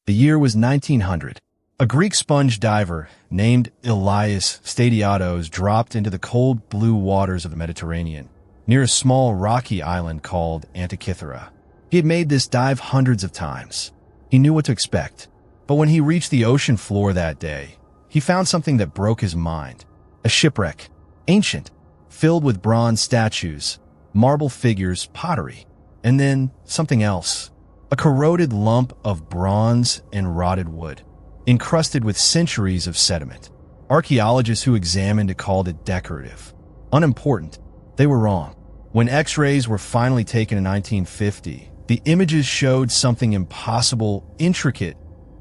The year was 1900. A Greek sponge diver named Elias Stadiatos dropped into the cold blue waters of the Mediterranean, near a small rocky island called Antikythera. He had made this dive hundreds of times. He knew what to expect. But when he reached the ocean floor that day, he found something that broke his mind. A shipwreck, ancient, filled with bronze statues, marble figures, pottery, and then something else. A corroded lump of bronze and rotted wood, encrusted with centuries of sediment. Archaeologists who examined it called it decorative. Unimportant. They were wrong. When X-rays were finally taken in 1950, the images showed something impossible, intricate,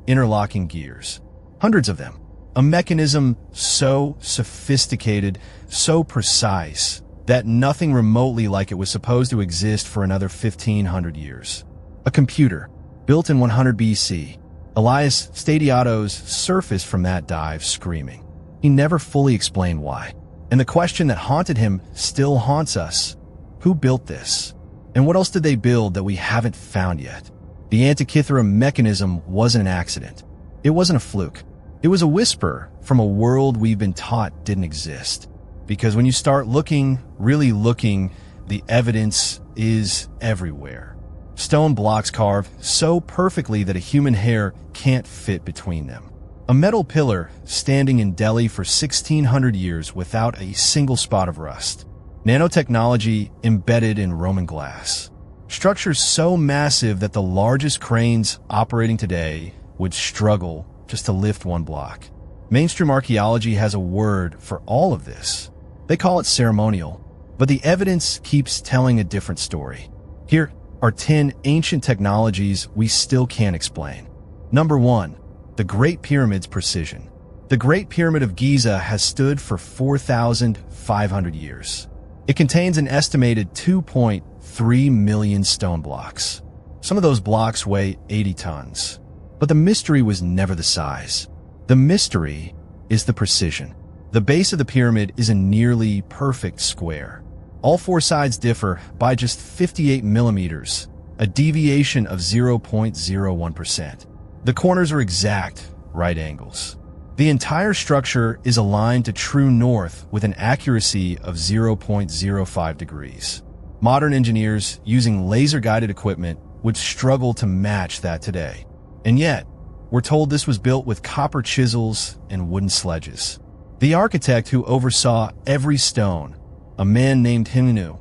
interlocking gears. Hundreds of them. A mechanism so sophisticated, so precise, that nothing remotely like it was supposed to exist for another 1,500 years. A computer, built in 100 BC. Elias Stadiatos surfaced from that dive screaming. He never fully explained why. And the question that haunted him still haunts us. Who built this? And what else did they build that we haven't found yet? The Antikythera Mechanism wasn't an accident. It wasn't a fluke. It was a whisper from a world we've been taught didn't exist. Because when you start looking, really looking, the evidence is everywhere. Stone blocks carved so perfectly that a human hair can't fit between them. A metal pillar standing in Delhi for 1,600 years without a single spot of rust. Nanotechnology embedded in Roman glass. Structures so massive that the largest cranes operating today would struggle just to lift one block. Mainstream archaeology has a word for all of this. They call it ceremonial, but the evidence keeps telling a different story. Here are 10 ancient technologies we still can't explain. Number 1. The Great Pyramid's precision. The Great Pyramid of Giza has stood for 4,500 years. It contains an estimated 2.3 million stone blocks. Some of those blocks weigh 80 tons. But the mystery was never the size. The mystery is the precision. The base of the pyramid is a nearly perfect square. All four sides differ by just 58 millimeters, a deviation of 0.01%. The corners are exact right angles. The entire structure is aligned to true north with an accuracy of 0.05 degrees. Modern engineers using laser-guided equipment would struggle to match that today. And yet, we're told this was built with copper chisels and wooden sledges. The architect who oversaw every stone, a man named Hinu,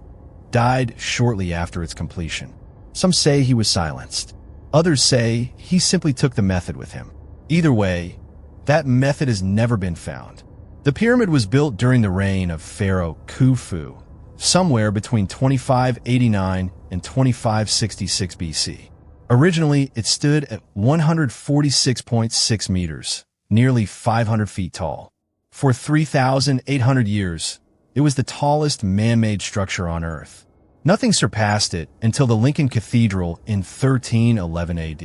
died shortly after its completion. Some say he was silenced. Others say he simply took the method with him. Either way, that method has never been found. The pyramid was built during the reign of Pharaoh Khufu, somewhere between 2589 and 2566 BC. Originally, it stood at 146.6 meters, nearly 500 feet tall. For 3,800 years, it was the tallest man-made structure on Earth. Nothing surpassed it until the Lincoln Cathedral in 1311 AD.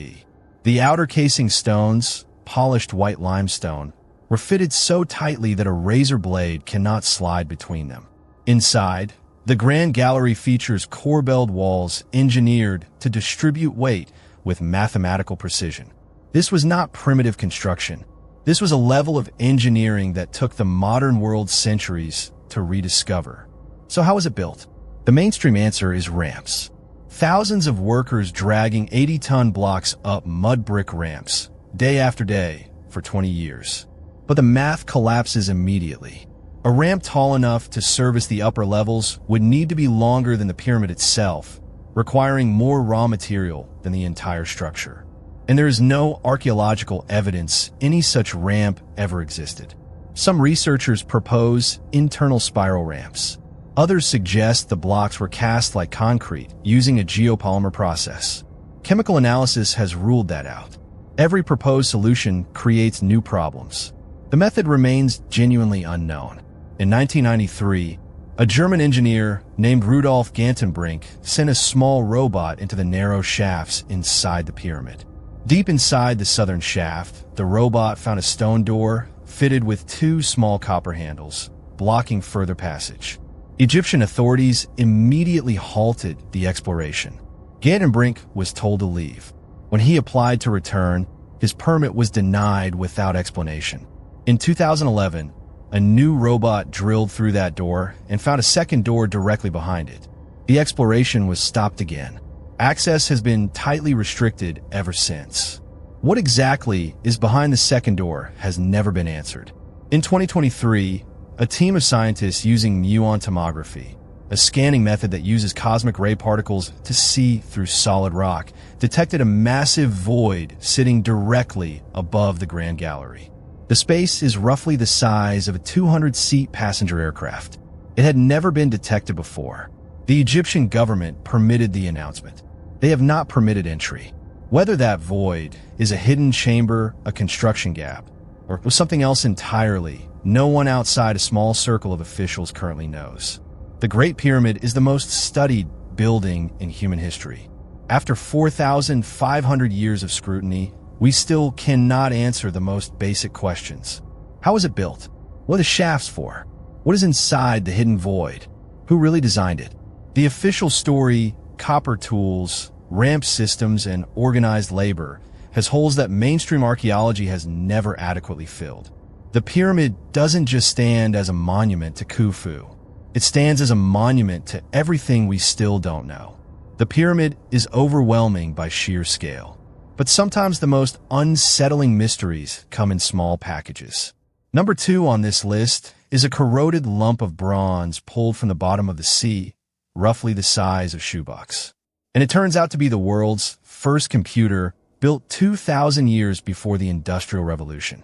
The outer casing stones, polished white limestone, were fitted so tightly that a razor blade cannot slide between them. Inside, the Grand Gallery features corbelled walls engineered to distribute weight with mathematical precision. This was not primitive construction. This was a level of engineering that took the modern world centuries to rediscover. So how was it built? The mainstream answer is ramps. Thousands of workers dragging 80-ton blocks up mud brick ramps, day after day, for 20 years. But the math collapses immediately. A ramp tall enough to service the upper levels would need to be longer than the pyramid itself, requiring more raw material than the entire structure. And there is no archaeological evidence any such ramp ever existed. Some researchers propose internal spiral ramps. Others suggest the blocks were cast like concrete using a geopolymer process. Chemical analysis has ruled that out. Every proposed solution creates new problems. The method remains genuinely unknown. In 1993, a German engineer named Rudolf Gantenbrink sent a small robot into the narrow shafts inside the pyramid. Deep inside the southern shaft, the robot found a stone door fitted with 2 small copper handles, blocking further passage. Egyptian authorities immediately halted the exploration. Gantenbrink was told to leave. When he applied to return, his permit was denied without explanation. In 2011, a new robot drilled through that door and found a second door directly behind it. The exploration was stopped again. Access has been tightly restricted ever since. What exactly is behind the second door has never been answered. In 2023, a team of scientists using muon tomography, a scanning method that uses cosmic ray particles to see through solid rock, detected a massive void sitting directly above the Grand Gallery. The space is roughly the size of a 200-seat passenger aircraft. It had never been detected before. The Egyptian government permitted the announcement. They have not permitted entry. Whether that void is a hidden chamber, a construction gap, or was something else entirely, no one outside a small circle of officials currently knows. The Great Pyramid is the most studied building in human history. After 4,500 years of scrutiny, we still cannot answer the most basic questions. How was it built? What are the shafts for? What is inside the hidden void? Who really designed it? The official story, copper tools, ramp systems, and organized labor, has holes that mainstream archaeology has never adequately filled. The pyramid doesn't just stand as a monument to Khufu. It stands as a monument to everything we still don't know. The pyramid is overwhelming by sheer scale. But sometimes the most unsettling mysteries come in small packages. Number 2 on this list is a corroded lump of bronze pulled from the bottom of the sea, roughly the size of shoebox. And it turns out to be the world's first computer, built 2,000 years before the Industrial Revolution.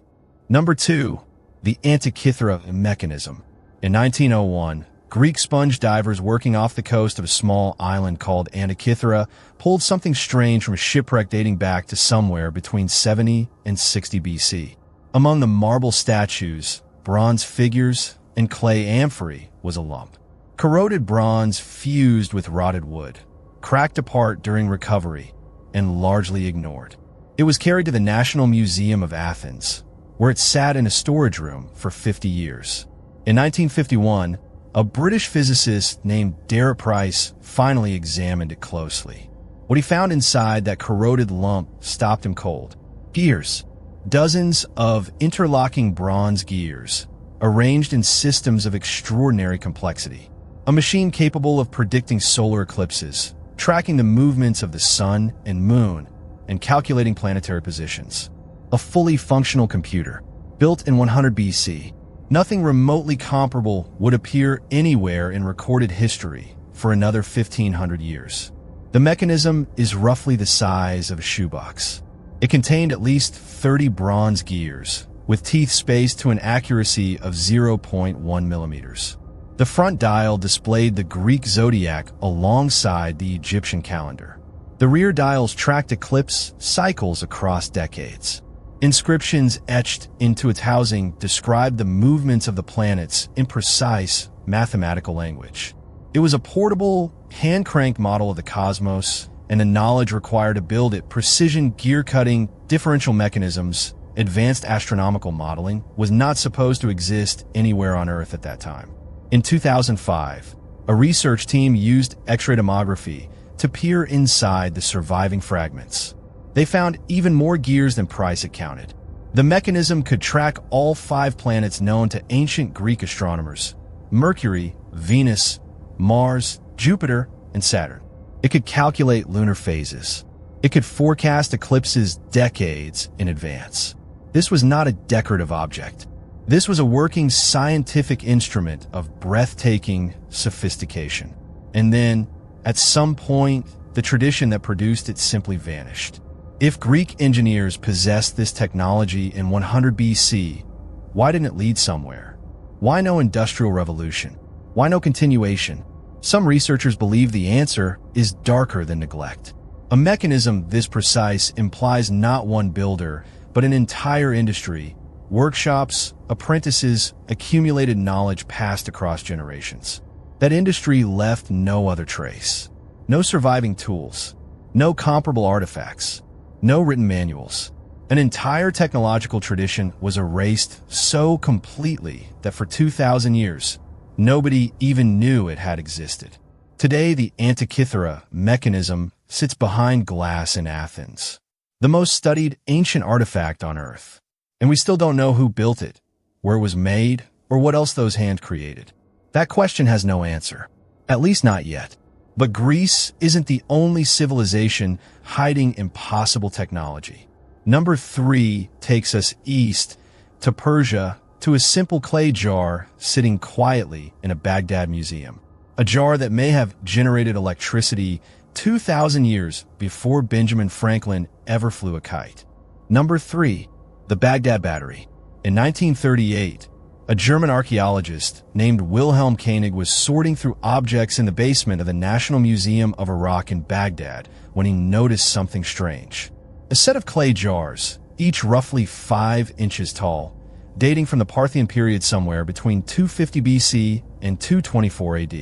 Number 2, the Antikythera Mechanism. In 1901, Greek sponge divers working off the coast of a small island called Antikythera pulled something strange from a shipwreck dating back to somewhere between 70 and 60 BC. Among the marble statues, bronze figures, and clay amphorae was a lump. Corroded bronze fused with rotted wood, cracked apart during recovery, and largely ignored. It was carried to the National Museum of Athens, where it sat in a storage room for 50 years. In 1951, a British physicist named Derek Price finally examined it closely. What he found inside that corroded lump stopped him cold. Gears. Dozens of interlocking bronze gears, arranged in systems of extraordinary complexity. A machine capable of predicting solar eclipses, tracking the movements of the sun and moon, and calculating planetary positions. A fully functional computer, built in 100 BC. Nothing remotely comparable would appear anywhere in recorded history for another 1,500 years. The mechanism is roughly the size of a shoebox. It contained at least 30 bronze gears, with teeth spaced to an accuracy of 0.1 millimeters. The front dial displayed the Greek zodiac alongside the Egyptian calendar. The rear dials tracked eclipse cycles across decades. Inscriptions etched into its housing described the movements of the planets in precise mathematical language. It was a portable, hand-cranked model of the cosmos, and the knowledge required to build it, precision gear-cutting, differential mechanisms, advanced astronomical modeling, was not supposed to exist anywhere on Earth at that time. In 2005, a research team used X-ray tomography to peer inside the surviving fragments. They found even more gears than Price had counted. The mechanism could track all 5 planets known to ancient Greek astronomers: Mercury, Venus, Mars, Jupiter, and Saturn. It could calculate lunar phases. It could forecast eclipses decades in advance. This was not a decorative object. This was a working scientific instrument of breathtaking sophistication. And then, at some point, the tradition that produced it simply vanished. If Greek engineers possessed this technology in 100 BC, why didn't it lead somewhere? Why no industrial revolution? Why no continuation? Some researchers believe the answer is darker than neglect. A mechanism this precise implies not one builder, but an entire industry, workshops, apprentices, accumulated knowledge passed across generations. That industry left no other trace. No surviving tools. No comparable artifacts. No written manuals. An entire technological tradition was erased so completely that for 2,000 years, nobody even knew it had existed. Today, the Antikythera Mechanism sits behind glass in Athens. the most studied ancient artifact on Earth. And we still don't know who built it, where it was made, or what else those hands created. That question has no answer, at least not yet. But Greece isn't the only civilization hiding impossible technology. Number 3 takes us east to Persia, to a simple clay jar sitting quietly in a Baghdad museum. A jar that may have generated electricity 2,000 years before Benjamin Franklin ever flew a kite. Number 3, the Baghdad Battery. In 1938, a German archaeologist named Wilhelm Koenig was sorting through objects in the basement of the National Museum of Iraq in Baghdad when he noticed something strange. A set of clay jars, each roughly 5 inches tall, dating from the Parthian period somewhere between 250 BC and 224 AD.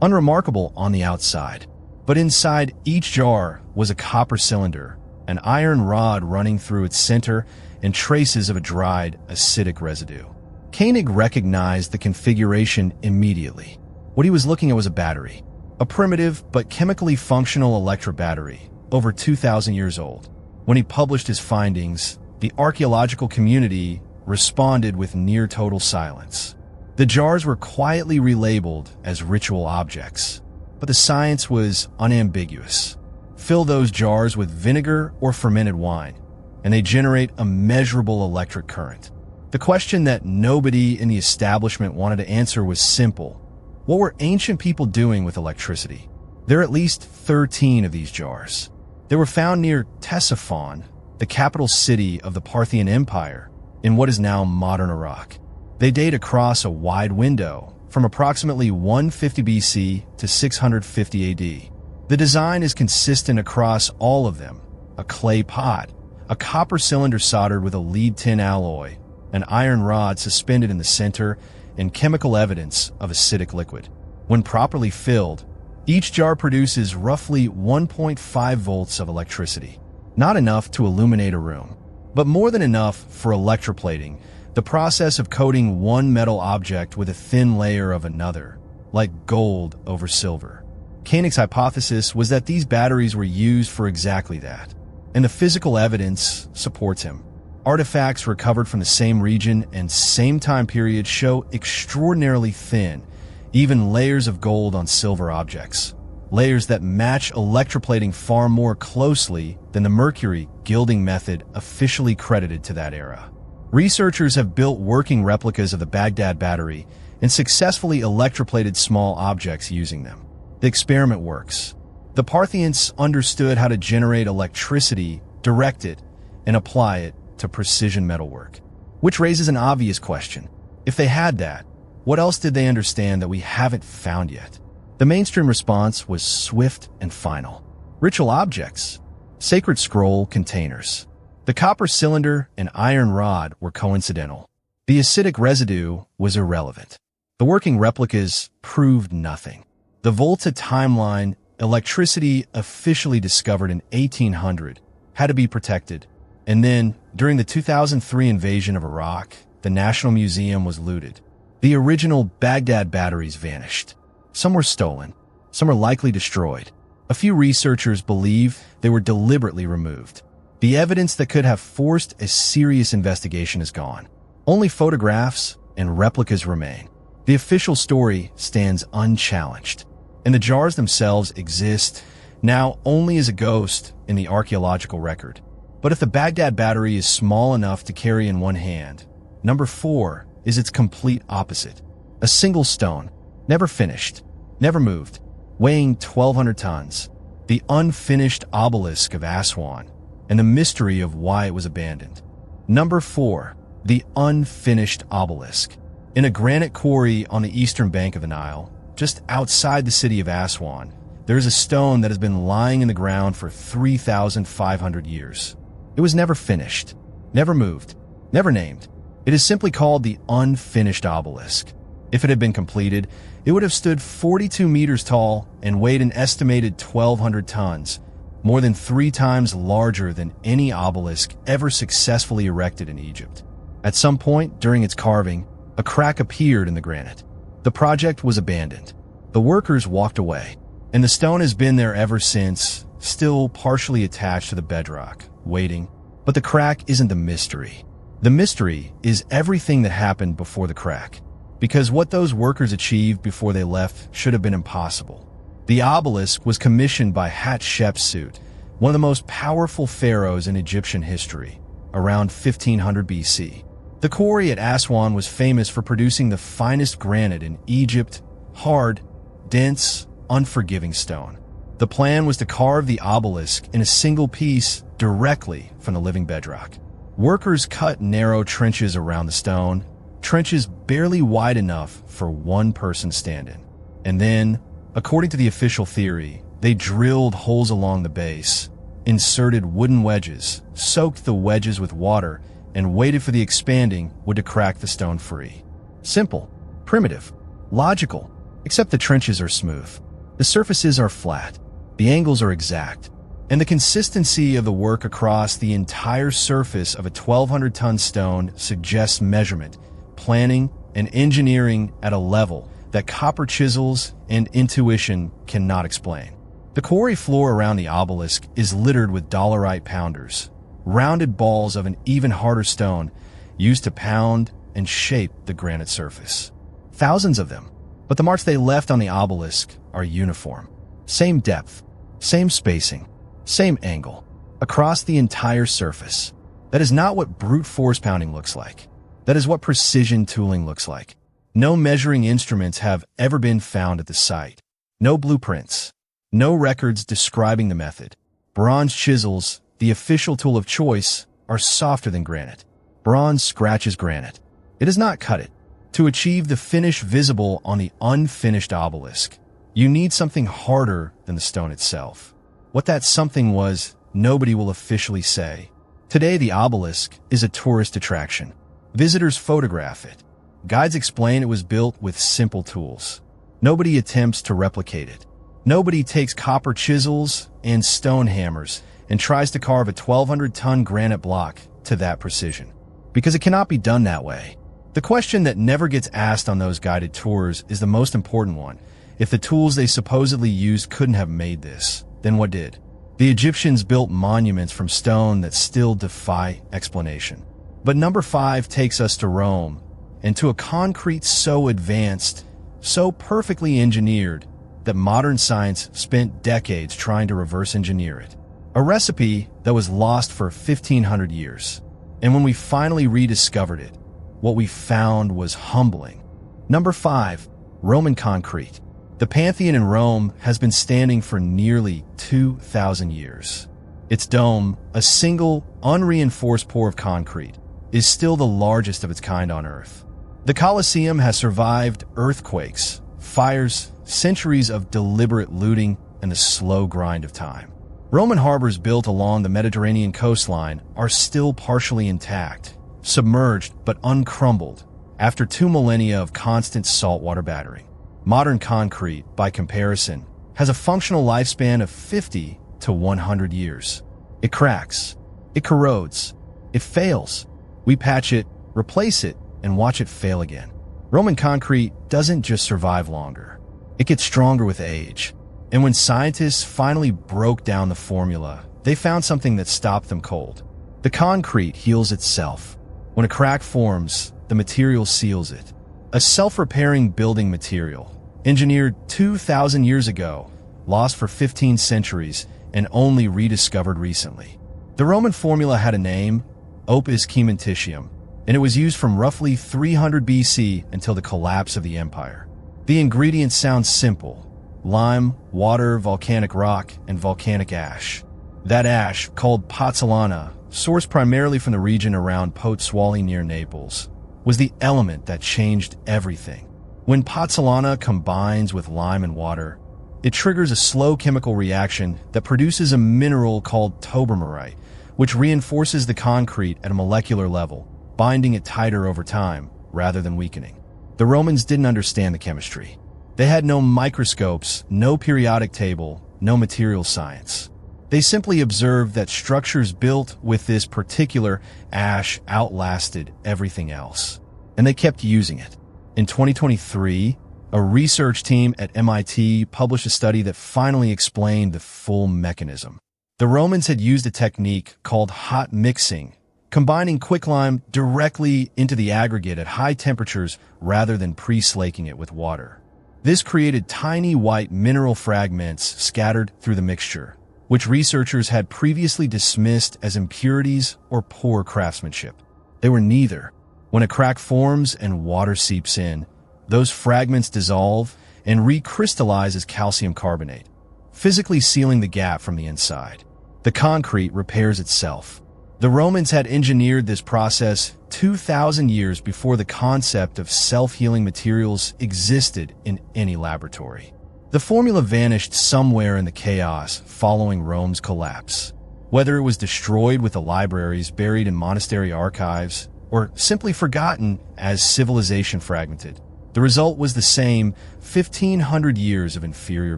Unremarkable on the outside, but inside each jar was a copper cylinder, an iron rod running through its center, and traces of a dried, acidic residue. Koenig recognized the configuration immediately. What he was looking at was a battery, a primitive but chemically functional electrobattery, over 2,000 years old. When he published his findings, the archaeological community responded with near total silence. The jars were quietly relabeled as ritual objects, but the science was unambiguous. Fill those jars with vinegar or fermented wine, and they generate a measurable electric current. The question that nobody in the establishment wanted to answer was simple. What were ancient people doing with electricity? There are at least 13 of these jars. They were found near Ctesiphon, the capital city of the Parthian Empire, in what is now modern Iraq. They date across a wide window, from approximately 150 BC to 650 AD. The design is consistent across all of them: a clay pot, a copper cylinder soldered with a lead tin alloy, an iron rod suspended in the center, and chemical evidence of acidic liquid. When properly filled, each jar produces roughly 1.5 volts of electricity. Not enough to illuminate a room, but more than enough for electroplating, the process of coating one metal object with a thin layer of another, like gold over silver. Koenig's hypothesis was that these batteries were used for exactly that, and the physical evidence supports him. Artifacts recovered from the same region and same time period show extraordinarily thin, even layers of gold on silver objects, layers that match electroplating far more closely than the mercury gilding method officially credited to that era. Researchers have built working replicas of the Baghdad battery and successfully electroplated small objects using them. The experiment works. The Parthians understood how to generate electricity, direct it, and apply it to precision metalwork. Which raises an obvious question. If they had that, what else did they understand that we haven't found yet? The mainstream response was swift and final. Ritual objects, sacred scroll containers. The copper cylinder and iron rod were coincidental. The acidic residue was irrelevant. The working replicas proved nothing. The Volta timeline, electricity officially discovered in 1800, had to be protected. And then, during the 2003 invasion of Iraq, the National Museum was looted. The original Baghdad batteries vanished. Some were stolen. Some were likely destroyed. A few researchers believe they were deliberately removed. The evidence that could have forced a serious investigation is gone. Only photographs and replicas remain. The official story stands unchallenged, and the jars themselves exist now only as a ghost in the archaeological record. But if the Baghdad battery is small enough to carry in one hand, number 4 is its complete opposite. A single stone, never finished, never moved, weighing 1,200 tons. The unfinished obelisk of Aswan, and the mystery of why it was abandoned. Number 4, the unfinished obelisk. In a granite quarry on the eastern bank of the Nile, just outside the city of Aswan, there is a stone that has been lying in the ground for 3,500 years. It was never finished, never moved, never named. It is simply called the unfinished obelisk. If it had been completed, it would have stood 42 meters tall and weighed an estimated 1,200 tons, more than 3 times larger than any obelisk ever successfully erected in Egypt. At some point during its carving, a crack appeared in the granite. The project was abandoned. The workers walked away, and the stone has been there ever since, still partially attached to the bedrock, waiting. But the crack isn't the mystery. The mystery is everything that happened before the crack. Because what those workers achieved before they left should have been impossible. The obelisk was commissioned by Hatshepsut, one of the most powerful pharaohs in Egyptian history, around 1500 BC. The quarry at Aswan was famous for producing the finest granite in Egypt, hard, dense, unforgiving stone. The plan was to carve the obelisk in a single piece directly from the living bedrock. Workers cut narrow trenches around the stone, trenches barely wide enough for one person to stand in. And then, according to the official theory, they drilled holes along the base, inserted wooden wedges, soaked the wedges with water, and waited for the expanding wood to crack the stone free. Simple, primitive, logical, except the trenches are smooth. The surfaces are flat, the angles are exact, and the consistency of the work across the entire surface of a 1,200-ton stone suggests measurement, planning, and engineering at a level that copper chisels and intuition cannot explain. The quarry floor around the obelisk is littered with dolerite pounders, rounded balls of an even harder stone used to pound and shape the granite surface. Thousands of them, but the marks they left on the obelisk are uniform. Same depth, same spacing, same angle, across the entire surface. That is not what brute force pounding looks like. That is what precision tooling looks like. No measuring instruments have ever been found at the site. No blueprints. No records describing the method. Bronze chisels, the official tool of choice, are softer than granite. Bronze scratches granite. It does not cut it. To achieve the finish visible on the unfinished obelisk, you need something harder than the stone itself. What that something was, nobody will officially say. Today, the obelisk is a tourist attraction. Visitors photograph it. Guides explain it was built with simple tools. Nobody attempts to replicate it. Nobody takes copper chisels and stone hammers and tries to carve a 1,200-ton granite block to that precision. Because it cannot be done that way. The question that never gets asked on those guided tours is the most important one. If the tools they supposedly used couldn't have made this, then what did? The Egyptians built monuments from stone that still defy explanation. But number 5 takes us to Rome, and to a concrete so advanced, so perfectly engineered, that modern science spent decades trying to reverse engineer it. A recipe that was lost for 1,500 years. And when we finally rediscovered it, what we found was humbling. Number 5, Roman concrete. The Pantheon in Rome has been standing for nearly 2,000 years. Its dome, a single, unreinforced pour of concrete, is still the largest of its kind on Earth. The Colosseum has survived earthquakes, fires, centuries of deliberate looting, and the slow grind of time. Roman harbors built along the Mediterranean coastline are still partially intact, submerged but uncrumbled, after 2 millennia of constant saltwater battering. Modern concrete, by comparison, has a functional lifespan of 50 to 100 years. It cracks, it corrodes, it fails. We patch it, replace it, and watch it fail again. Roman concrete doesn't just survive longer. It gets stronger with age. And when scientists finally broke down the formula, they found something that stopped them cold. The concrete heals itself. When a crack forms, the material seals it. A self-repairing building material, engineered 2,000 years ago, lost for 15 centuries, and only rediscovered recently. The Roman formula had a name, opus cementitium, and it was used from roughly 300 BC until the collapse of the empire. The ingredients sound simple: lime, water, volcanic rock, and volcanic ash. That ash, called pozzolana, sourced primarily from the region around Pozzuoli near Naples, was the element that changed everything. When pozzolana combines with lime and water, it triggers a slow chemical reaction that produces a mineral called tobermorite, which reinforces the concrete at a molecular level, binding it tighter over time rather than weakening. The Romans didn't understand the chemistry. They had no microscopes, no periodic table, no material science. They simply observed that structures built with this particular ash outlasted everything else. And they kept using it. In 2023, a research team at MIT published a study that finally explained the full mechanism. The Romans had used a technique called hot mixing, combining quicklime directly into the aggregate at high temperatures rather than pre-slaking it with water. This created tiny white mineral fragments scattered through the mixture, which researchers had previously dismissed as impurities or poor craftsmanship. They were neither. When a crack forms and water seeps in, those fragments dissolve and recrystallize as calcium carbonate, physically sealing the gap from the inside. The concrete repairs itself. The Romans had engineered this process 2,000 years before the concept of self-healing materials existed in any laboratory. The formula vanished somewhere in the chaos following Rome's collapse. Whether it was destroyed with the libraries buried in monastery archives, or simply forgotten as civilization fragmented, the result was the same: 1,500 years of inferior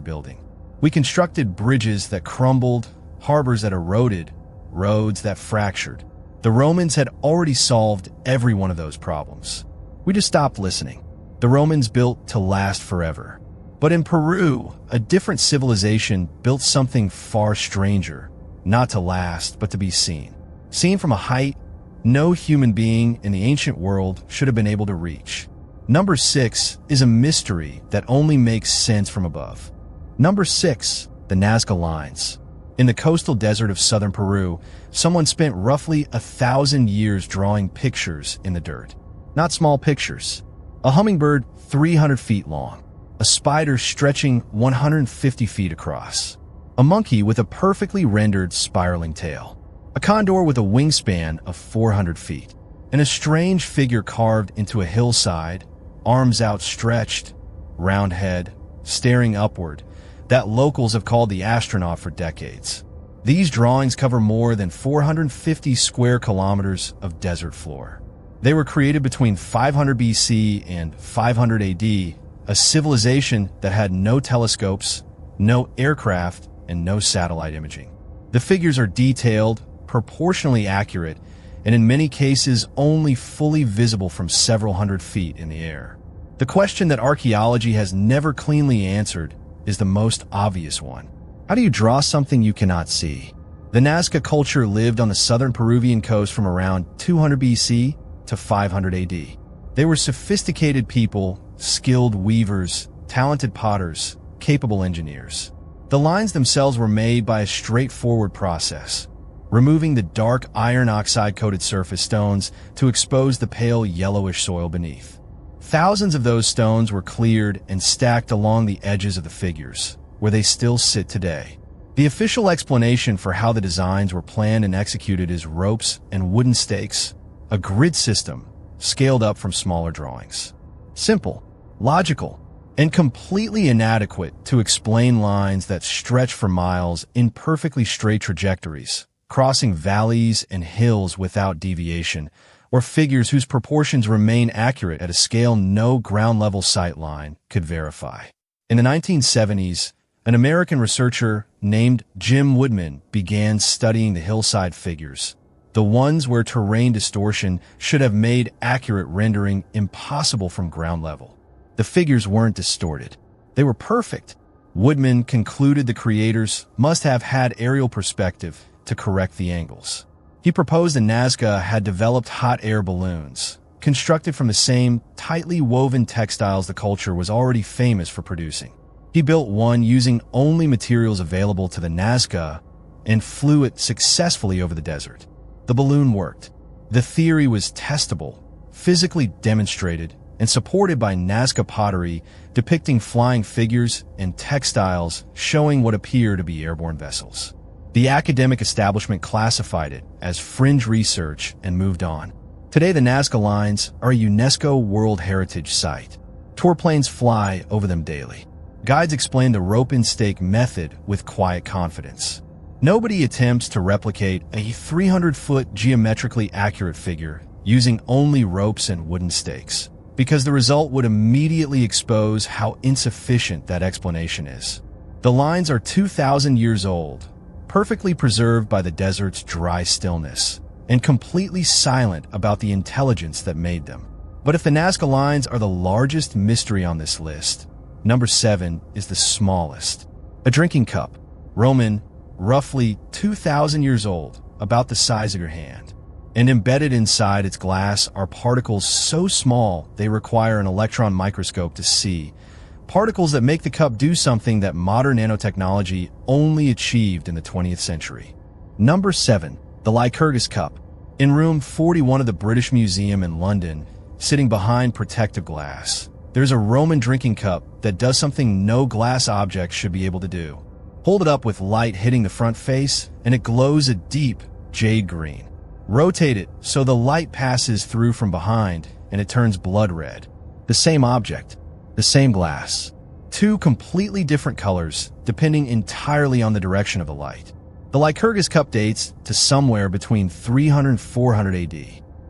building. We constructed bridges that crumbled, harbors that eroded, roads that fractured. The Romans had already solved every one of those problems. We just stopped listening. The Romans built to last forever. But in Peru, a different civilization built something far stranger, not to last, but to be seen. Seen from a height no human being in the ancient world should have been able to reach. Number 6 is a mystery that only makes sense from above. Number 6, the Nazca Lines. In the coastal desert of southern Peru, someone spent roughly 1,000 years drawing pictures in the dirt. Not small pictures. A hummingbird 300 feet long. A spider stretching 150 feet across. A monkey with a perfectly rendered spiraling tail. A condor with a wingspan of 400 feet. And a strange figure carved into a hillside, arms outstretched, round head, staring upward, that locals have called the astronaut for decades. These drawings cover more than 450 square kilometers of desert floor. They were created between 500 BC and 500 AD, a civilization that had no telescopes, no aircraft, and no satellite imaging. The figures are detailed, proportionally accurate, and in many cases only fully visible from several hundred feet in the air. The question that archaeology has never cleanly answered is the most obvious one. How do you draw something you cannot see? The Nazca culture lived on the southern Peruvian coast from around 200 BC to 500 AD. They were sophisticated people, skilled weavers, talented potters, capable engineers. The lines themselves were made by a straightforward process, removing the dark iron oxide-coated surface stones to expose the pale yellowish soil beneath. Thousands of those stones were cleared and stacked along the edges of the figures, where they still sit today. The official explanation for how the designs were planned and executed is ropes and wooden stakes, a grid system scaled up from smaller drawings. Simple, logical, and completely inadequate to explain lines that stretch for miles in perfectly straight trajectories, crossing valleys and hills without deviation, or figures whose proportions remain accurate at a scale no ground-level sightline could verify. In the 1970s, an American researcher named Jim Woodman began studying the hillside figures, the ones where terrain distortion should have made accurate rendering impossible from ground level. The figures weren't distorted. They were perfect. Woodman concluded the creators must have had aerial perspective to correct the angles. He proposed that Nazca had developed hot air balloons, constructed from the same tightly woven textiles the culture was already famous for producing. He built one using only materials available to the Nazca and flew it successfully over the desert. The balloon worked. The theory was testable, physically demonstrated, and supported by Nazca pottery depicting flying figures and textiles showing what appear to be airborne vessels. The academic establishment classified it as fringe research and moved on. Today, the Nazca Lines are a UNESCO World Heritage Site. Tour planes fly over them daily. Guides explain the rope-and-stake method with quiet confidence. Nobody attempts to replicate a 300-foot geometrically accurate figure using only ropes and wooden stakes, because the result would immediately expose how insufficient that explanation is. The lines are 2,000 years old, perfectly preserved by the desert's dry stillness, and completely silent about the intelligence that made them. But if the Nazca Lines are the largest mystery on this list, number 7 is the smallest. A drinking cup, Roman roughly 2,000 years old, about the size of your hand. And embedded inside its glass are particles so small they require an electron microscope to see, particles that make the cup do something that modern nanotechnology only achieved in the 20th century. Number 7. The Lycurgus Cup. In room 41 of the British Museum in London, sitting behind protective glass, there's a Roman drinking cup that does something no glass object should be able to do. Hold it up with light hitting the front face, and it glows a deep jade green. Rotate it so the light passes through from behind, and it turns blood red. The same object, the same glass. Two completely different colors, depending entirely on the direction of the light. The Lycurgus cup dates to somewhere between 300 and 400 AD.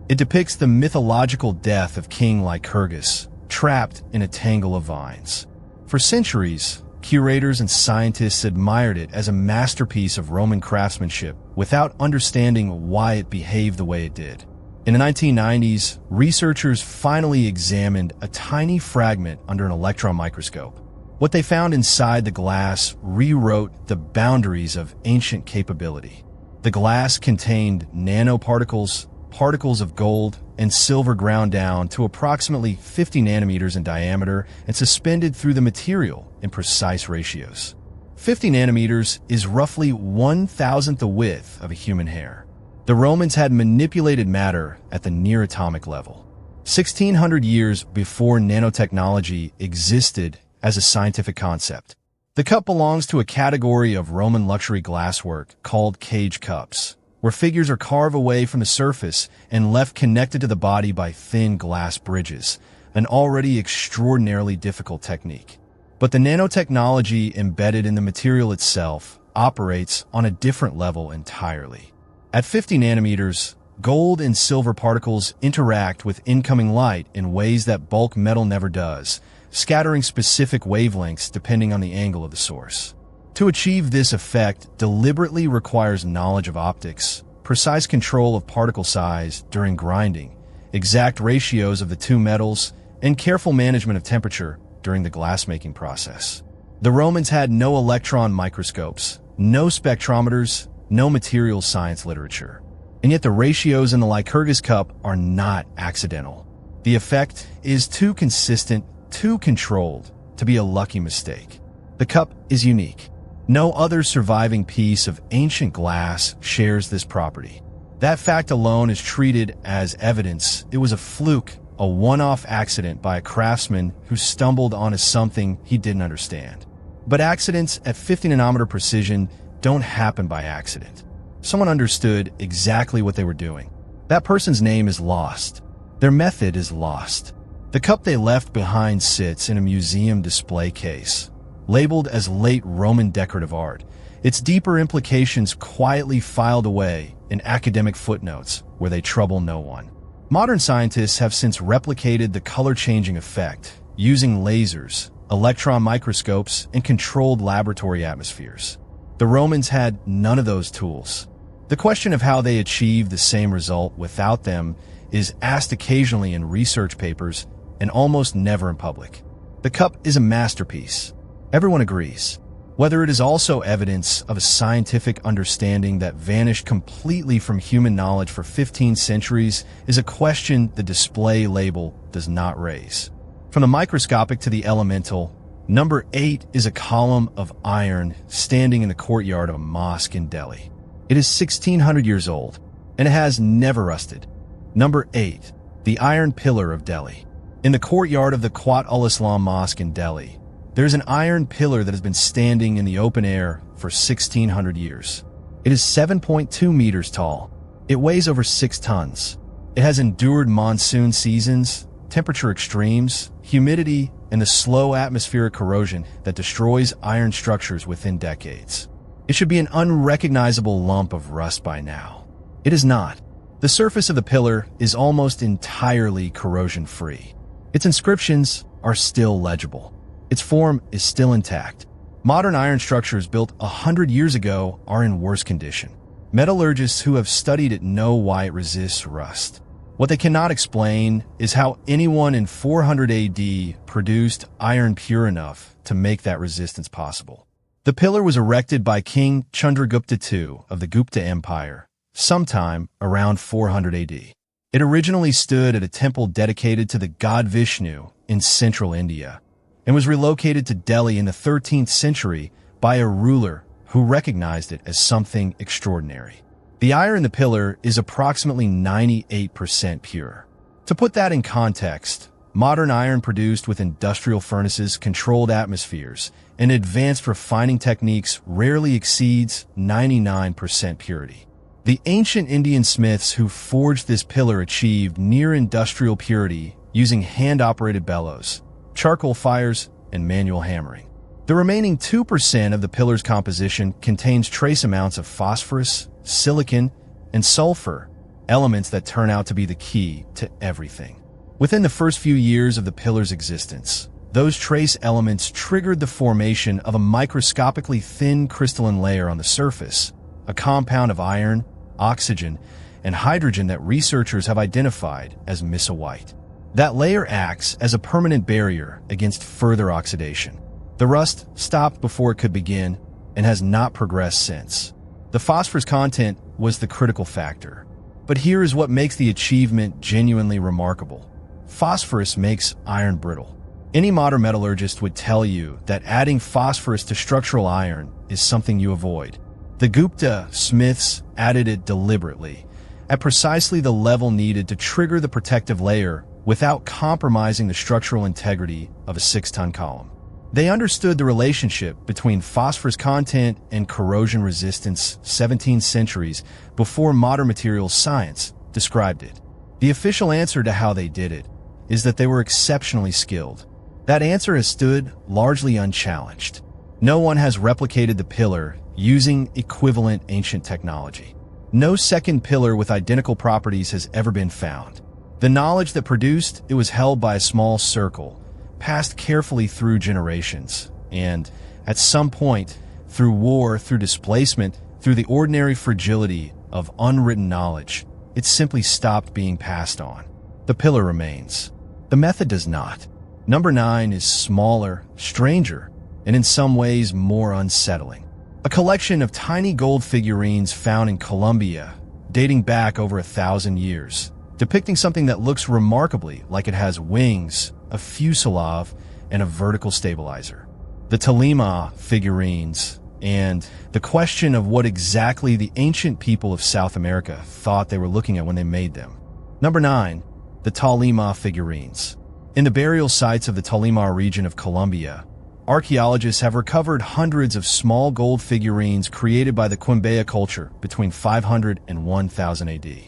It depicts the mythological death of King Lycurgus, trapped in a tangle of vines. For centuries, curators and scientists admired it as a masterpiece of Roman craftsmanship without understanding why it behaved the way it did. In the 1990s, researchers finally examined a tiny fragment under an electron microscope. What they found inside the glass rewrote the boundaries of ancient capability. The glass contained nanoparticles, particles of gold and silver ground down to approximately 50 nanometers in diameter and suspended through the material in precise ratios. 50 nanometers is roughly 1,000th the width of a human hair. The Romans had manipulated matter at the near atomic level. 1,600 years before nanotechnology existed as a scientific concept. The cup belongs to a category of Roman luxury glasswork called cage cups, where figures are carved away from the surface and left connected to the body by thin glass bridges, an already extraordinarily difficult technique. But the nanotechnology embedded in the material itself operates on a different level entirely. At 50 nanometers, gold and silver particles interact with incoming light in ways that bulk metal never does, scattering specific wavelengths depending on the angle of the source. To achieve this effect deliberately requires knowledge of optics, precise control of particle size during grinding, exact ratios of the two metals, and careful management of temperature during the glassmaking process. The Romans had no electron microscopes, no spectrometers, no materials science literature. And yet the ratios in the Lycurgus cup are not accidental. The effect is too consistent, too controlled to be a lucky mistake. The cup is unique. No other surviving piece of ancient glass shares this property. That fact alone is treated as evidence it was a fluke, a one-off accident by a craftsman who stumbled onto something he didn't understand. But accidents at 50 nanometer precision don't happen by accident. Someone understood exactly what they were doing. That person's name is lost. Their method is lost. The cup they left behind sits in a museum display case, labeled as late Roman decorative art, its deeper implications quietly filed away in academic footnotes where they trouble no one. Modern scientists have since replicated the color-changing effect using lasers, electron microscopes, and controlled laboratory atmospheres. The Romans had none of those tools. The question of how they achieved the same result without them is asked occasionally in research papers and almost never in public. The cup is a masterpiece. Everyone agrees. Whether it is also evidence of a scientific understanding that vanished completely from human knowledge for 15 centuries is a question the display label does not raise. From the microscopic to the elemental, number 8 is a column of iron standing in the courtyard of a mosque in Delhi. It is 1,600 years old, and it has never rusted. Number 8, the Iron Pillar of Delhi. In the courtyard of the Quat ul-Islam Mosque in Delhi, there's an iron pillar that has been standing in the open air for 1,600 years. It is 7.2 meters tall. It weighs over 6 tons. It has endured monsoon seasons, temperature extremes, humidity, and the slow atmospheric corrosion that destroys iron structures within decades. It should be an unrecognizable lump of rust by now. It is not. The surface of the pillar is almost entirely corrosion-free. Its inscriptions are still legible. Its form is still intact. Modern iron structures built 100 years ago are in worse condition. Metallurgists who have studied it know why it resists rust. What they cannot explain is how anyone in 400 AD produced iron pure enough to make that resistance possible. The pillar was erected by King Chandragupta II of the Gupta Empire, sometime around 400 AD. It originally stood at a temple dedicated to the god Vishnu in central India, and was relocated to Delhi in the 13th century by a ruler who recognized it as something extraordinary. The iron in the pillar is approximately 98% pure. To put that in context, modern iron produced with industrial furnaces, controlled atmospheres, and advanced refining techniques rarely exceeds 99% purity. The ancient Indian smiths who forged this pillar achieved near-industrial purity using hand-operated bellows, charcoal fires, and manual hammering. The remaining 2% of the pillar's composition contains trace amounts of phosphorus, silicon, and sulfur, elements that turn out to be the key to everything. Within the first few years of the pillar's existence, those trace elements triggered the formation of a microscopically thin crystalline layer on the surface, a compound of iron, oxygen, and hydrogen that researchers have identified as White. That layer acts as a permanent barrier against further oxidation. The rust stopped before it could begin and has not progressed since. The phosphorus content was the critical factor. But here is what makes the achievement genuinely remarkable. Phosphorus makes iron brittle. Any modern metallurgist would tell you that adding phosphorus to structural iron is something you avoid. The Gupta smiths added it deliberately, at precisely the level needed to trigger the protective layer without compromising the structural integrity of a 6-ton column. They understood the relationship between phosphorus content and corrosion resistance 17 centuries before modern materials science described it. The official answer to how they did it is that they were exceptionally skilled. That answer has stood largely unchallenged. No one has replicated the pillar using equivalent ancient technology. No second pillar with identical properties has ever been found. The knowledge that produced it was held by a small circle, passed carefully through generations, and, at some point, through war, through displacement, through the ordinary fragility of unwritten knowledge, it simply stopped being passed on. The pillar remains. The method does not. Number 9 is smaller, stranger, and in some ways more unsettling. A collection of tiny gold figurines found in Colombia, dating back over 1,000 years, depicting something that looks remarkably like it has wings, a fuselage, and a vertical stabilizer. The Tolima figurines, and the question of what exactly the ancient people of South America thought they were looking at when they made them. Number 9, the Tolima figurines. In the burial sites of the Tolima region of Colombia, archaeologists have recovered hundreds of small gold figurines created by the Quimbaya culture between 500 and 1000 AD.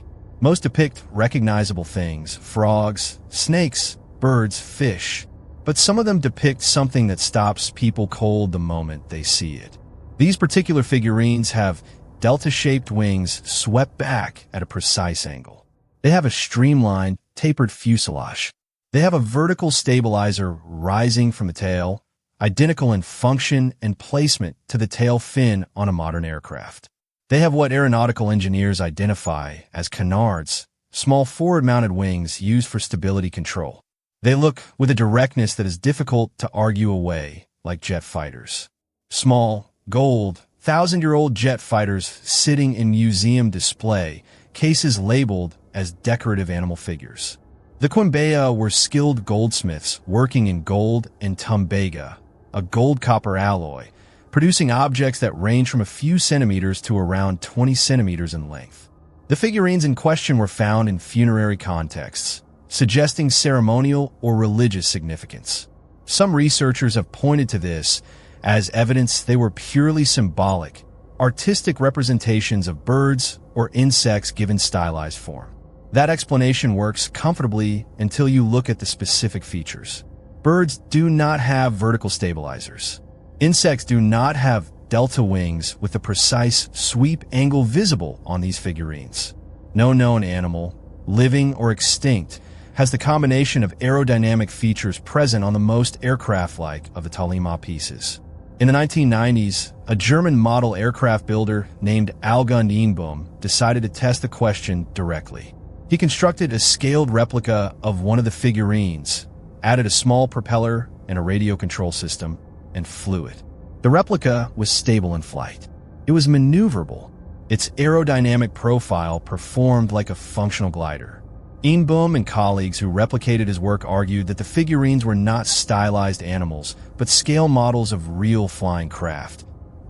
Most depict recognizable things: frogs, snakes, birds, fish, but some of them depict something that stops people cold the moment they see it. These particular figurines have delta-shaped wings swept back at a precise angle. They have a streamlined, tapered fuselage. They have a vertical stabilizer rising from the tail, identical in function and placement to the tail fin on a modern aircraft. They have what aeronautical engineers identify as canards, small forward-mounted wings used for stability control. They look with a directness that is difficult to argue away, like jet fighters. Small, gold, 1,000-year-old jet fighters sitting in museum display, cases labeled as decorative animal figures. The Quimbaya were skilled goldsmiths working in gold and tumbaga, a gold-copper alloy, producing objects that range from a few centimeters to around 20 centimeters in length. The figurines in question were found in funerary contexts, suggesting ceremonial or religious significance. Some researchers have pointed to this as evidence they were purely symbolic, artistic representations of birds or insects given stylized form. That explanation works comfortably until you look at the specific features. Birds do not have vertical stabilizers. Insects do not have delta wings with the precise sweep angle visible on these figurines. No known animal, living or extinct, has the combination of aerodynamic features present on the most aircraft-like of the Tolima pieces. In the 1990s, a German model aircraft builder named Algund Einbohm decided to test the question directly. He constructed a scaled replica of one of the figurines, added a small propeller and a radio control system, and flew it. The replica was stable in flight. It was maneuverable. Its aerodynamic profile performed like a functional glider. Boom and colleagues who replicated his work argued that the figurines were not stylized animals, but scale models of real flying craft.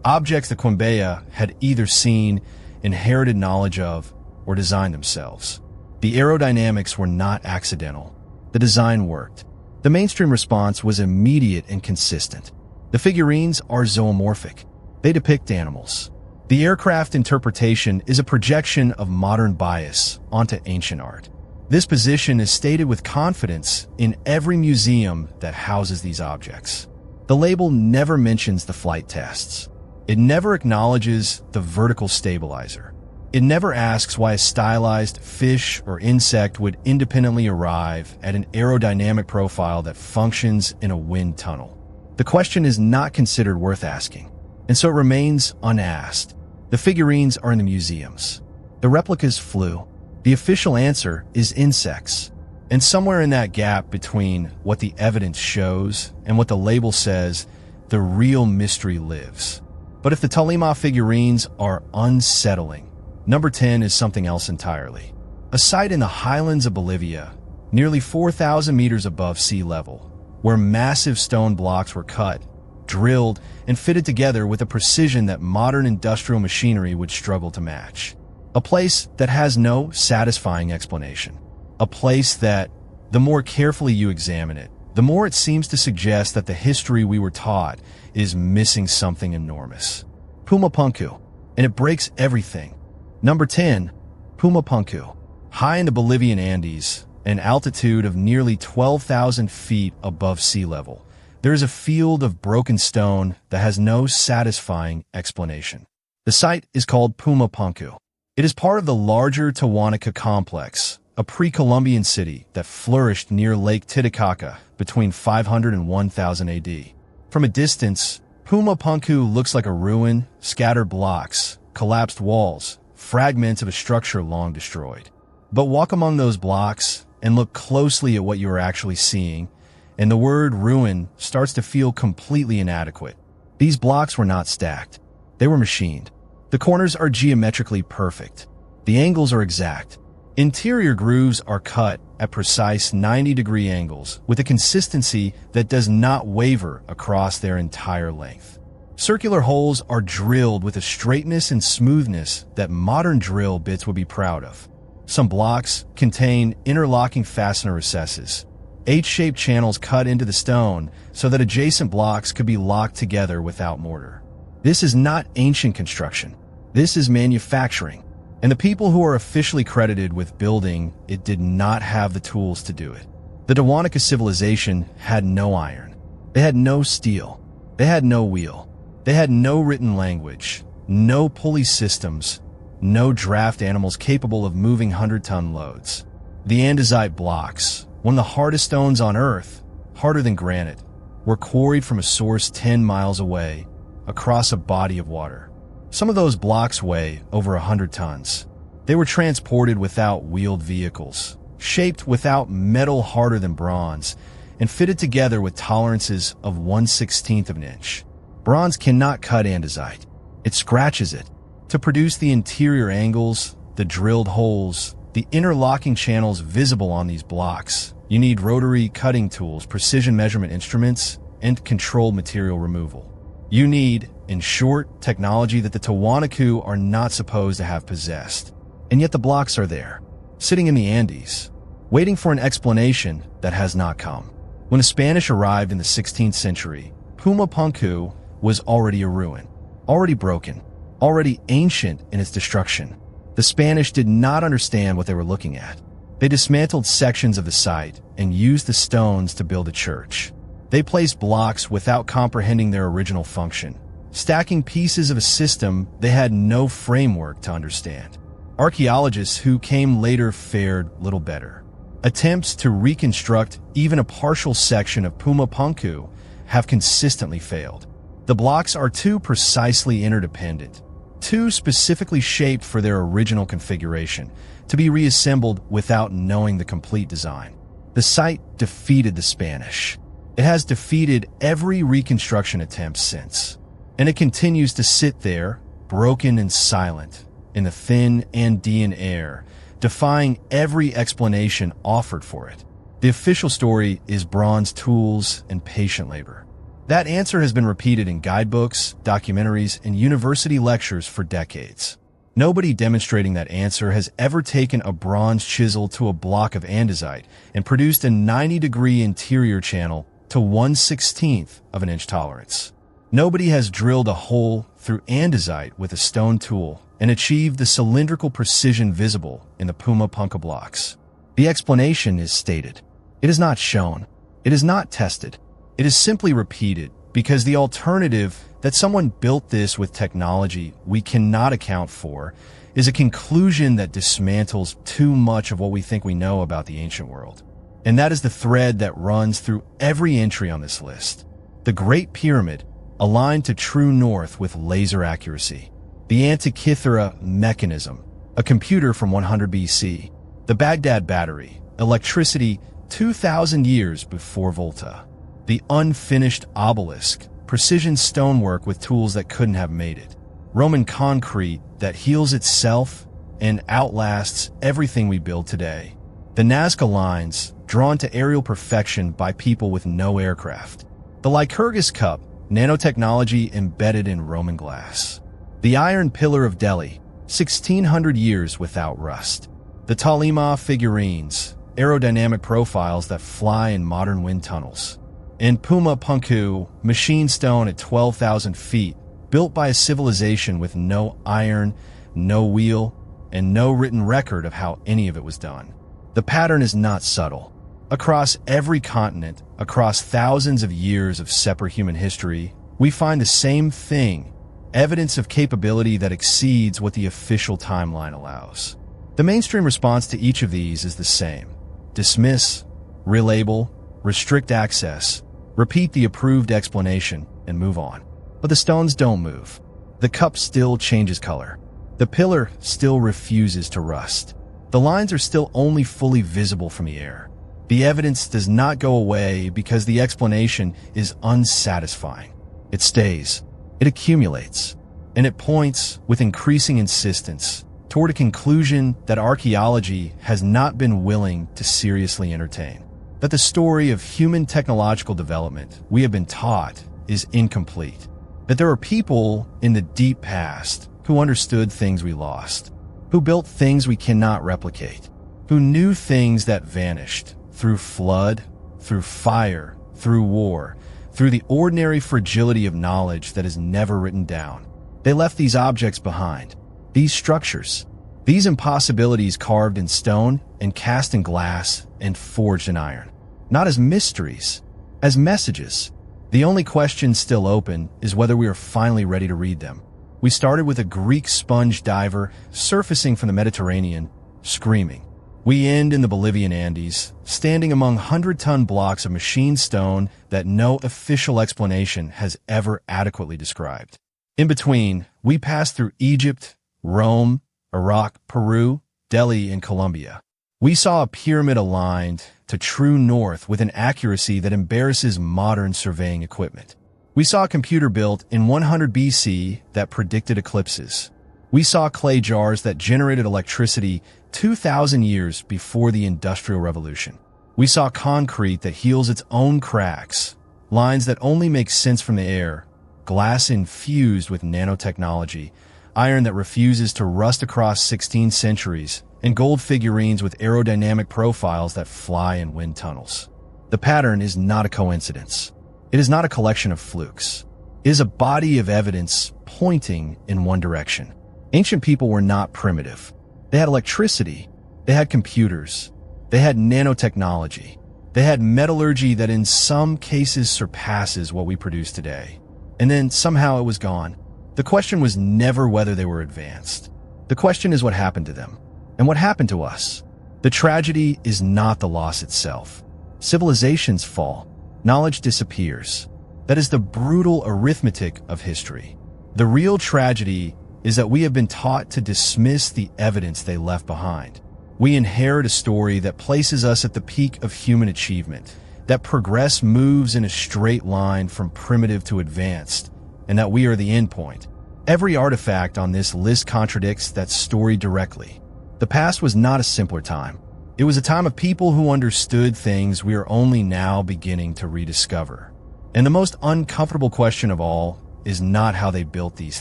Objects that Quimbeya had either seen, inherited knowledge of, or designed themselves. The aerodynamics were not accidental. The design worked. The mainstream response was immediate and consistent. The figurines are zoomorphic. They depict animals. The aircraft interpretation is a projection of modern bias onto ancient art. This position is stated with confidence in every museum that houses these objects. The label never mentions the flight tests. It never acknowledges the vertical stabilizer. It never asks why a stylized fish or insect would independently arrive at an aerodynamic profile that functions in a wind tunnel. The question is not considered worth asking, and so it remains unasked. The figurines are in the museums. The replicas flew. The official answer is insects. And somewhere in that gap between what the evidence shows and what the label says, the real mystery lives. But if the Tolima figurines are unsettling, number 10 is something else entirely. A site in the highlands of Bolivia, nearly 4,000 meters above sea level, where massive stone blocks were cut, drilled, and fitted together with a precision that modern industrial machinery would struggle to match. A place that has no satisfying explanation. A place that, the more carefully you examine it, the more it seems to suggest that the history we were taught is missing something enormous. Puma Punku, and it breaks everything. Number 10, Puma Punku. High in the Bolivian Andes, an altitude of nearly 12,000 feet above sea level, there is a field of broken stone that has no satisfying explanation. The site is called Puma Punku. It is part of the larger Tiwanaku complex, a pre-Columbian city that flourished near Lake Titicaca between 500 and 1000 AD. From a distance, Puma Punku looks like a ruin, scattered blocks, collapsed walls, fragments of a structure long destroyed. But walk among those blocks and look closely at what you are actually seeing, and the word ruin starts to feel completely inadequate. These blocks were not stacked. They were machined. The corners are geometrically perfect. The angles are exact. Interior grooves are cut at precise 90-degree angles with a consistency that does not waver across their entire length. Circular holes are drilled with a straightness and smoothness that modern drill bits would be proud of. Some blocks contain interlocking fastener recesses, H-shaped channels cut into the stone so that adjacent blocks could be locked together without mortar. This is not ancient construction. This is manufacturing. And the people who are officially credited with building it did not have the tools to do it. The Tiwanaku civilization had no iron. They had no steel. They had no wheel. They had no written language, no pulley systems, no draft animals capable of moving 100-ton loads. The andesite blocks, one of the hardest stones on Earth, harder than granite, were quarried from a source 10 miles away, across a body of water. Some of those blocks weigh over 100 tons. They were transported without wheeled vehicles, shaped without metal harder than bronze, and fitted together with tolerances of 1/16 of an inch. Bronze cannot cut andesite. It scratches it. To produce the interior angles, the drilled holes, the interlocking channels visible on these blocks, you need rotary cutting tools, precision measurement instruments, and controlled material removal. You need, in short, technology that the Tiwanaku are not supposed to have possessed. And yet the blocks are there, sitting in the Andes, waiting for an explanation that has not come. When the Spanish arrived in the 16th century, Puma Punku was already a ruin, already broken, already ancient in its destruction. The Spanish did not understand what they were looking at. They dismantled sections of the site and used the stones to build a church. They placed blocks without comprehending their original function, stacking pieces of a system they had no framework to understand. Archaeologists who came later fared little better. Attempts to reconstruct even a partial section of Puma Punku have consistently failed. The blocks are too precisely interdependent, too specifically shaped for their original configuration, to be reassembled without knowing the complete design. The site defeated the Spanish. It has defeated every reconstruction attempt since. And it continues to sit there, broken and silent, in the thin Andean air, defying every explanation offered for it. The official story is bronze tools and patient labor. That answer has been repeated in guidebooks, documentaries, and university lectures for decades. Nobody demonstrating that answer has ever taken a bronze chisel to a block of andesite and produced a 90-degree interior channel to 1/16th of an inch tolerance. Nobody has drilled a hole through andesite with a stone tool and achieved the cylindrical precision visible in the Puma Punku blocks. The explanation is stated. It is not shown. It is not tested. It is simply repeated because the alternative that someone built this with technology we cannot account for is a conclusion that dismantles too much of what we think we know about the ancient world. And that is the thread that runs through every entry on this list. The Great Pyramid, aligned to true north with laser accuracy. The Antikythera Mechanism, a computer from 100 BC. The Baghdad Battery, electricity 2,000 years before Volta. The unfinished obelisk, precision stonework with tools that couldn't have made it. Roman concrete that heals itself and outlasts everything we build today. The Nazca Lines, drawn to aerial perfection by people with no aircraft. The Lycurgus Cup, nanotechnology embedded in Roman glass. The Iron Pillar of Delhi, 1,600 years without rust. The Tolima figurines, aerodynamic profiles that fly in modern wind tunnels. And Puma Punku, machine stone at 12,000 feet, built by a civilization with no iron, no wheel, and no written record of how any of it was done. The pattern is not subtle. Across every continent, across thousands of years of separate human history, we find the same thing, evidence of capability that exceeds what the official timeline allows. The mainstream response to each of these is the same. Dismiss, relabel, restrict access, repeat the approved explanation, and move on. But the stones don't move. The cup still changes color. The pillar still refuses to rust. The lines are still only fully visible from the air. The evidence does not go away because the explanation is unsatisfying. It stays, it accumulates, and it points with increasing insistence toward a conclusion that archaeology has not been willing to seriously entertain. That the story of human technological development we have been taught is incomplete. That there are people in the deep past who understood things we lost, who built things we cannot replicate, who knew things that vanished through flood, through fire, through war, through the ordinary fragility of knowledge that is never written down. They left these objects behind, these structures, these impossibilities carved in stone and cast in glass and forged in iron, not as mysteries, as messages. The only question still open is whether we are finally ready to read them. We started with a Greek sponge diver surfacing from the Mediterranean, screaming. We end in the Bolivian Andes, standing among 100-ton blocks of machine stone that no official explanation has ever adequately described. In between, we pass through Egypt, Rome, Iraq, Peru, Delhi, and Colombia. We saw a pyramid aligned to true north with an accuracy that embarrasses modern surveying equipment. We saw a computer built in 100 BC that predicted eclipses. We saw clay jars that generated electricity 2,000 years before the Industrial Revolution. We saw concrete that heals its own cracks, lines that only make sense from the air, glass infused with nanotechnology, iron that refuses to rust across 16 centuries, and gold figurines with aerodynamic profiles that fly in wind tunnels. The pattern is not a coincidence. It is not a collection of flukes. It is a body of evidence pointing in one direction. Ancient people were not primitive. They had electricity. They had computers. They had nanotechnology. They had metallurgy that in some cases surpasses what we produce today. And then somehow it was gone. The question was never whether they were advanced. The question is what happened to them. And what happened to us? The tragedy is not the loss itself. Civilizations fall. Knowledge disappears. That is the brutal arithmetic of history. The real tragedy is that we have been taught to dismiss the evidence they left behind. We inherit a story that places us at the peak of human achievement, that progress moves in a straight line from primitive to advanced, and that we are the end point. Every artifact on this list contradicts that story directly. The past was not a simpler time. It was a time of people who understood things we are only now beginning to rediscover. And the most uncomfortable question of all is not how they built these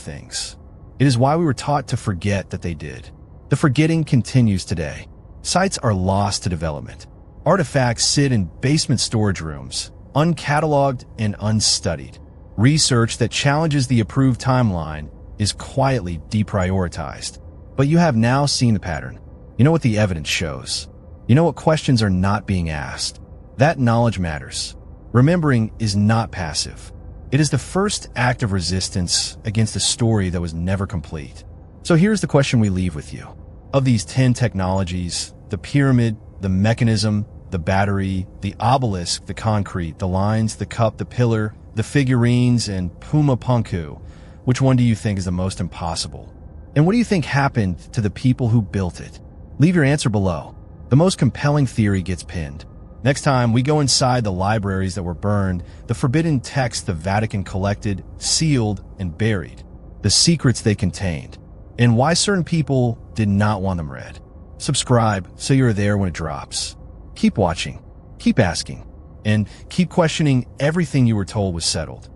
things. It is why we were taught to forget that they did. The forgetting continues today. Sites are lost to development. Artifacts sit in basement storage rooms, uncatalogued and unstudied. Research that challenges the approved timeline is quietly deprioritized. But you have now seen the pattern. You know what the evidence shows. You know what questions are not being asked. That knowledge matters. Remembering is not passive. It is the first act of resistance against a story that was never complete. So here's the question we leave with you. Of these 10 technologies, the pyramid, the mechanism, the battery, the obelisk, the concrete, the lines, the cup, the pillar, the figurines, and Puma Punku, which one do you think is the most impossible? And what do you think happened to the people who built it? Leave your answer below. The most compelling theory gets pinned. Next time, we go inside the libraries that were burned, the forbidden texts the Vatican collected, sealed, and buried, the secrets they contained, and why certain people did not want them read. Subscribe so you're there when it drops. Keep watching, keep asking, and keep questioning everything you were told was settled.